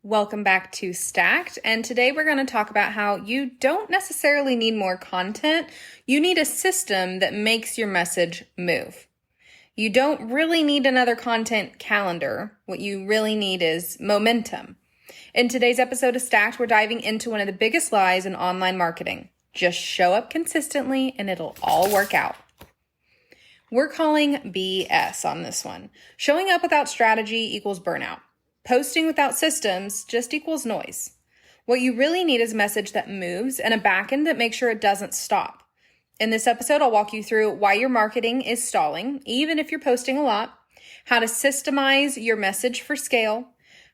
Welcome back to Stacked, and today we're going to talk about how you don't necessarily need more content. You need a system that makes your message move. You don't really need another content calendar. What you really need is momentum. In today's episode of Stacked, we're diving into one of the biggest lies in online marketing. Just show up consistently and it'll all work out. We're calling BS on this one. Showing up without strategy equals burnout. Posting without systems just equals noise. What you really need is a message that moves and a backend that makes sure it doesn't stop. In this episode, I'll walk you through why your marketing is stalling, even if you're posting a lot, how to systemize your message for scale,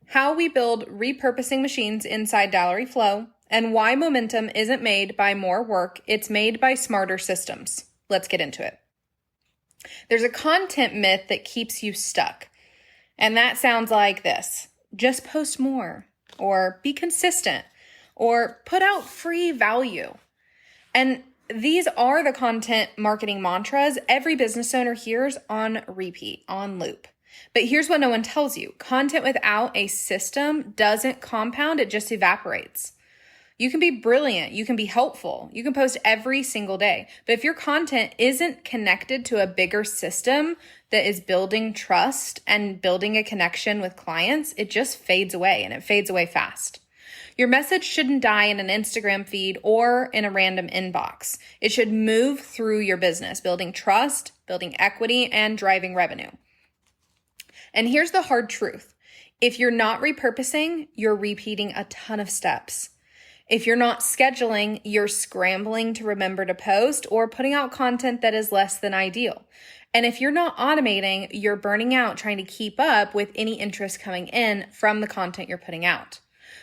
how we build repurposing machines inside Dallowry Flow, and why momentum isn't made by more work, it's made by smarter systems. Let's get into it. There's a content myth that keeps you stuck. And that sounds like this: just post more, or be consistent, or put out free value. And these are the content marketing mantras every business owner hears on repeat, on loop. But here's what no one tells you. Content without a system doesn't compound, it just evaporates. You can be brilliant, you can be helpful, you can post every single day. But if your content isn't connected to a bigger system that is building trust and building a connection with clients, it just fades away, and it fades away fast. Your message shouldn't die in an Instagram feed or in a random inbox. It should move through your business, building trust, building equity, and driving revenue. And here's the hard truth. If you're not repurposing, you're repeating a ton of steps. If you're not scheduling, you're scrambling to remember to post or putting out content that is less than ideal. And if you're not automating, you're burning out trying to keep up with any interest coming in from the content you're putting out.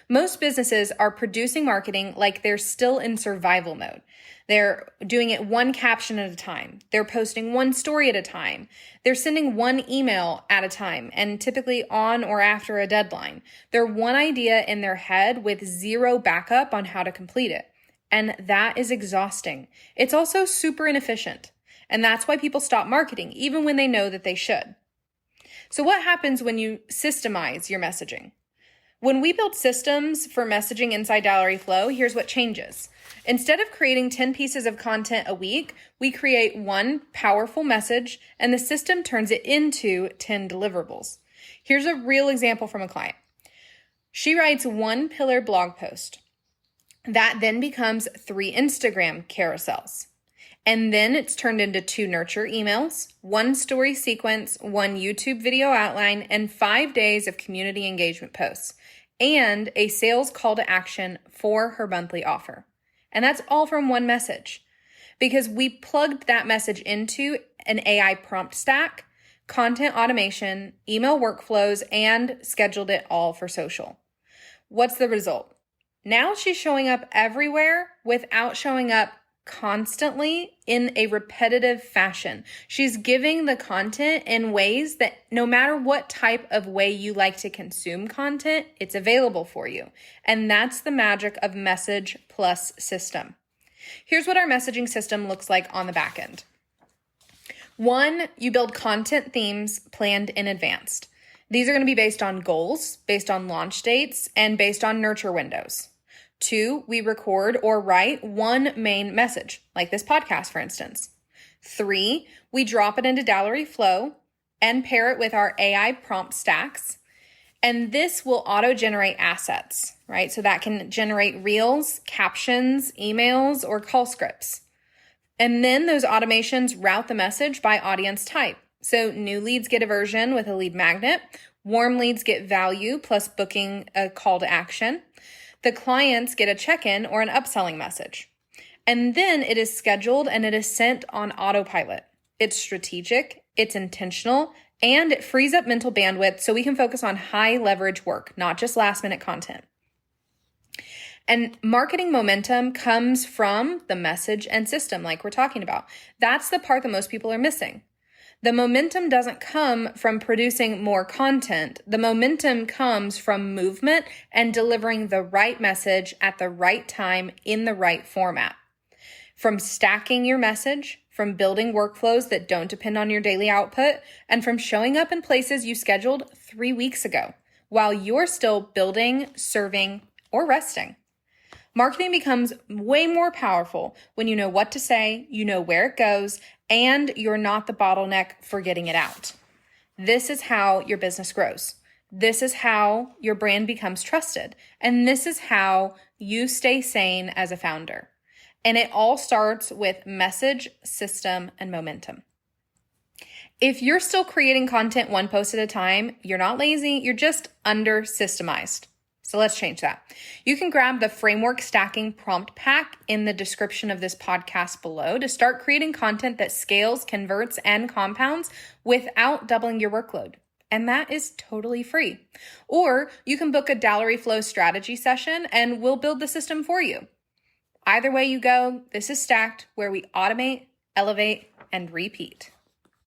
Most businesses are producing marketing like they're still in survival mode. They're doing it one caption at a time. They're posting one story at a time. They're sending one email at a time, and typically on or after a deadline. They're one idea in their head with zero backup on how to complete it. And that is exhausting. It's also super inefficient. And that's why people stop marketing, even when they know that they should. So what happens when you systemize your messaging? When we build systems for messaging inside Dallowry Flow, here's what changes. Instead of creating 10 pieces of content a week, we create one powerful message, and the system turns it into 10 deliverables. Here's a real example from a client. She writes one pillar blog post. That then becomes 3 Instagram carousels. And then it's turned into 2 nurture emails, 1 story sequence, 1 YouTube video outline, and 5 days of community engagement posts, and a sales call to action for her monthly offer. And that's all from one message, because we plugged that message into an AI prompt stack, content automation, email workflows, and scheduled it all for social. What's the result? Now she's showing up everywhere without showing up constantly in a repetitive fashion. She's giving the content in ways that no matter what type of way you like to consume content, it's available for you. And that's the magic of message plus system. Here's what our messaging system looks like on the back end. 1, you build content themes planned in advance. These are going to be based on goals, based on launch dates, and based on nurture windows. 2, we record or write one main message, like this podcast, for instance. 3, we drop it into Dallowry Flow and pair it with our AI prompt stacks. And this will auto-generate assets, right? So that can generate reels, captions, emails, or call scripts. And then those automations route the message by audience type. So new leads get a version with a lead magnet. Warm leads get value plus booking a call to action. The clients get a check-in or an upselling message. And then it is scheduled and it is sent on autopilot. It's strategic, it's intentional, and it frees up mental bandwidth so we can focus on high leverage work, not just last minute content. And marketing momentum comes from the message and system like we're talking about. That's the part that most people are missing. The momentum doesn't come from producing more content. The momentum comes from movement and delivering the right message at the right time in the right format. From stacking your message, from building workflows that don't depend on your daily output, and from showing up in places you scheduled 3 weeks ago. while you're still building, serving, or resting. Marketing becomes way more powerful when you know what to say, you know where it goes, and you're not the bottleneck for getting it out. This is how your business grows. This is how your brand becomes trusted. And this is how you stay sane as a founder. And it all starts with message, system, and momentum. If you're still creating content one post at a time, you're not lazy, you're just under-systemized. So let's change that. You can grab the Framework Stacking Prompt Pack in the description of this podcast below to start creating content that scales, converts, and compounds without doubling your workload. And that is totally free. Or you can book a Dallowry Flow strategy session and we'll build the system for you. Either way you go, this is Stacked, where we automate, elevate, and repeat.